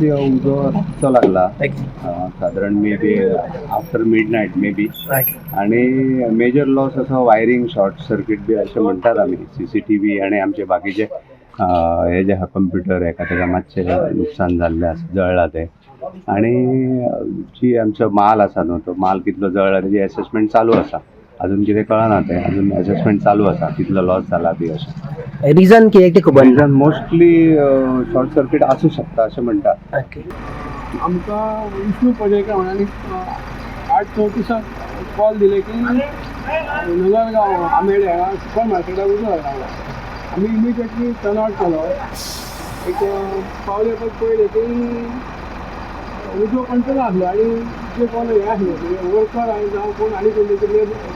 उजो लागला साधारण may be after midnight may be आणि मेजर लॉस असं वायरिंग शॉर्ट सर्किट बी असे म्हणतात आम्ही CCTV आणि आमचे बाकीचे हे जे कम्प्युटर आहे का त्याचा मातशे नुकसान झालेलं असं जळला ते आणि जी आमचं माल असा न्हू तो माल कितलो जळला त्याची असेसमेंट चालू असा अजून कितें कळना तें अजून असेसमेंट चालू असा कितलो लॉस जाला बी अशें रिजन कितें ते खबर रिजन मोस्टली शॉर्ट सर्किट असू शकता अशें म्हणटात. आमकां विष्णू पर्येकर म्हणाली 8:34 कॉल दिले की नगरगाव आमेडे हांगा सुपर मार्केटाक उजो लागला. आमी इमिडिएटली टर्न आउट केलो. एक पावले पयले की उजो कंट्रोल आसलो आनी जे कोण हे आसले वर्कर आनी जावं कोण आनी कोण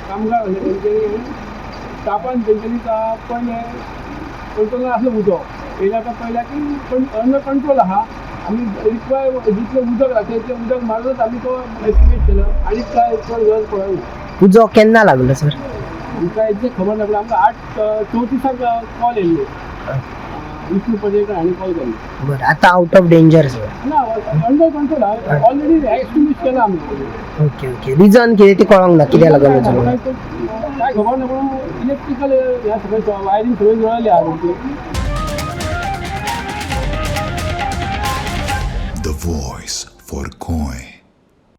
कामगार आसले तेंच्यांनी स्टाफान तेंच्यांनी पयले कंट्रोल आसलो उजो येयले आतां पयल्या की अंडर कंट्रोल आहा. आमी रिक्वायर जितलें उदक लागता तितलें उदक मारूनच आमी तो एस्टिमेट केलो आनी काय चड गरज पडना. उजो केन्ना लागलो सर? आमकां एक्झॅक्ट खबर ना पूण आमकां 8:34 कॉल येयल्ली विष्णू पर्येकर हांणी कॉल केल्ली. बरं आतां आउट ऑफ डेंजर सर? ना अंडर कंट्रोल आहा ऑलरेडी एस्टिमेट केला आमी. ओके रिजन कितें ते कळोंक ना कित्याक लागून वचून काय खबर ना पूण इलेक्ट्रिकल ह्या सगळें वायरींग सगळें जळयलें आहा तुमची. The voice for coin.